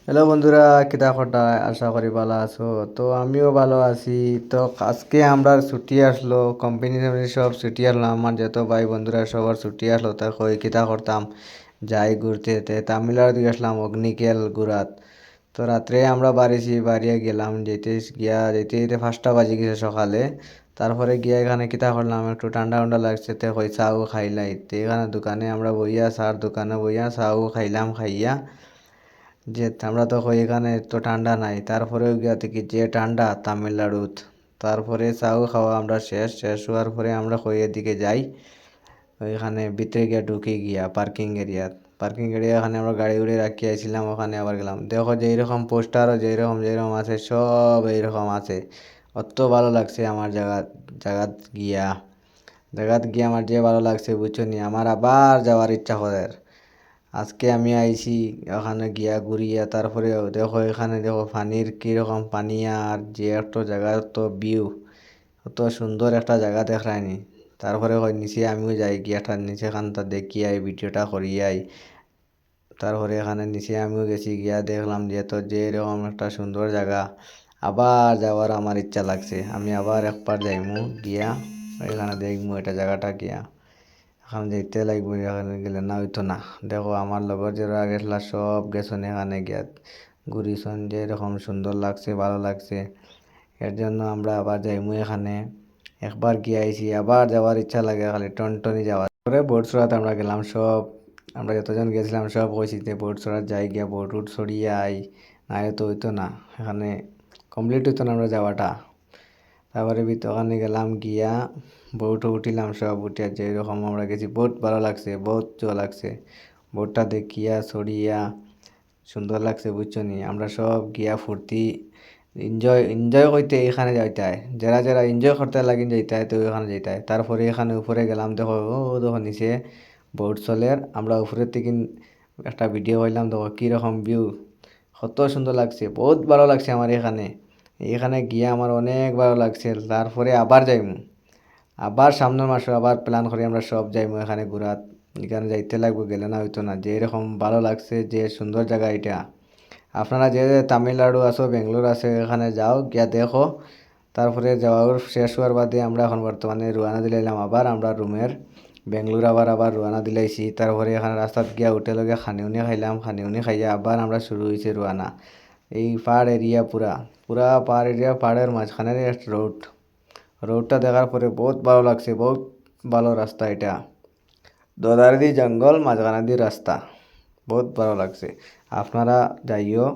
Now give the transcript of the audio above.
Hello বন্ধুরা, কিতা খটা আশা করি ভালো আছো। তো আমিও ভালো আছি। তো আজকে আমরা ছুটি আসলো, কোম্পানি সব ছুটি আসলো, আমার যত ভাই বন্ধুরা সবার ছুটি আসলো। তা কই কিতা করতাম, যাই ঘুরতে তামিলনাড়ু গেছিলাম অগ্নিকেল ঘুরাত। তো রাত্রে আমরা বাড়িছি, বাড়িয়ে গেলাম, যেতে যেতে 5টা বাজে গেছে সকালে। তারপরে গিয়া এখানে কিতা করলাম, একটু ঠান্ডা ঠান্ডা লাগছে, তে কই চাও খাইলাই। তো এখানে দোকানে আমরা বইয়া চার দোকানে বইয়া চাও খাইলাম। খাইয়া যে আমরা তো কই এখানে তো ঠান্ডা নাই, তারপরেও গিয়া দেখি যে ঠান্ডা তামিলনাড়ুত। তারপরে চাও খাওয়া আমরা শেষ শেষ হওয়ার পরে আমরা কই এদিকে যাই, ওইখানে ভিতরে গিয়া ঢুকে গিয়া পার্কিং এরিয়া এখানে আমরা গাড়ি উড়ে রাখি আইছিলাম, ওখানে আবার গেলাম। দেখো যে এইরকম পোস্টারও যেরকম আছে সব এইরকম আছে। অত ভালো লাগছে আমার জায়গাত গিয়া আমার যে ভালো লাগছে বুঝছো নি, আমার আবার যাওয়ার ইচ্ছা করে। আজকে আমি আইছি ওখানে গিয়া ঘুরিয়া, তারপরে দেখো এখানে দেখো পানির কিরকম পানি, আর যে একটা জায়গার তো ভিউ, কত সুন্দর একটা জায়গা দেখায়নি। তারপরে হয় নিচে আমিও যাই গিয়া নিচে খানটা দেখি আই, ভিডিওটা করিয়াই। তারপরে এখানে নিচে আমিও গেছি, গিয়া দেখলাম যে তো যে এরকম একটা সুন্দর জায়গা, আবার যাওয়ার আমার ইচ্ছা লাগছে। আমি আবার একবার যাইমু গিয়া এখানে দেখমু এটা জায়গাটা গিয়া। এখন দেখতে লাগবে, এখানে গেলে না হইতো না। দেখো আমার লগর যারা গেছলা সব গেছন এখানে গিয়া ঘুরিছন, যে এরকম সুন্দর লাগছে, ভালো লাগছে। এর জন্য আমরা আবার যাইমু এখানে। একবার গিয়ে আইছি, আবার যাওয়ার ইচ্ছা লাগে, খালি টনটনি যাওয়ার পরে বোট চড়াতে আমরা গেলাম সব। আমরা যতজন গেছিলাম সব কইছি যে বোট চড়ার যাই, গিয়া বোট উট চড়িয়ে আই। না তো হইতো না, এখানে কমপ্লিট হইতো না আমরা যাওয়াটা। তারপরে ওখানে গেলাম গিয়া বোটে উঠিলাম, সব উঠিয়া যে এরকম আমরা গেছি, বহুত ভালো লাগছে, বহুত জল লাগছে। বোটটা দেখিয়া ছড়িয়া সুন্দর লাগছে বুঝছো নি। আমরা সব গিয়া ফুর্তি এনজয় এনজয় করতে এখানে যাইতে হয়, যারা যারা এনজয় করতে লাগিন যাইতে হয় তো এখানে যাইতে হয়। তারপরে এখানে উপরে গেলাম, দেখো ও দেখো নিচে বোট চলের, আমরা উপরের থেকে একটা ভিডিও হইলাম, দেখো কীরকম ভিউ, কত সুন্দর লাগছে, বহুত ভালো লাগছে আমার এখানে। এখানে গিয়ে আমার অনেক ভালো লাগছে। তারপরে আবার যাইমু, আবার সামনের মাসে আবার প্ল্যান করি আমরা সব যাইমু এখানে ঘুরাত। এখানে যাইতে লাগবে, গেলে না হইতো না, যে এরকম ভালো লাগছে, যে সুন্দর জায়গা এটা। আপনারা যে যে তামিলনাড়ু আছো, বেঙ্গলোর আছে, এখানে যাও গিয়া দেখো। তারপরে যাওয়ার শেষ হওয়ার বাদে আমরা এখন বর্তমানে রুয়ানা দিলাইলাম, আবার আমরা রুমের বেঙ্গলোর আবার আবার রুয়ানা দিলাইছি। তারপরে এখানে রাস্তাত গিয়া উঠে লগে খানিউনি খাইলাম, খানিউনি খাইয়া আবার আমরা শুরু হয়েছে রুয়ানা। এই পাহাড় এরিয়া পুরা পুরা পাহাড় এরিয়া, পাহাড়ের মাঝখানের একটা রোডটা দেখার পরে বহুত ভালো লাগছে, বহুত ভালো রাস্তা এটা, দোধারে দি জঙ্গল মাঝখানে দি রাস্তা, বহুত ভালো লাগছে। আপনারা যাইও।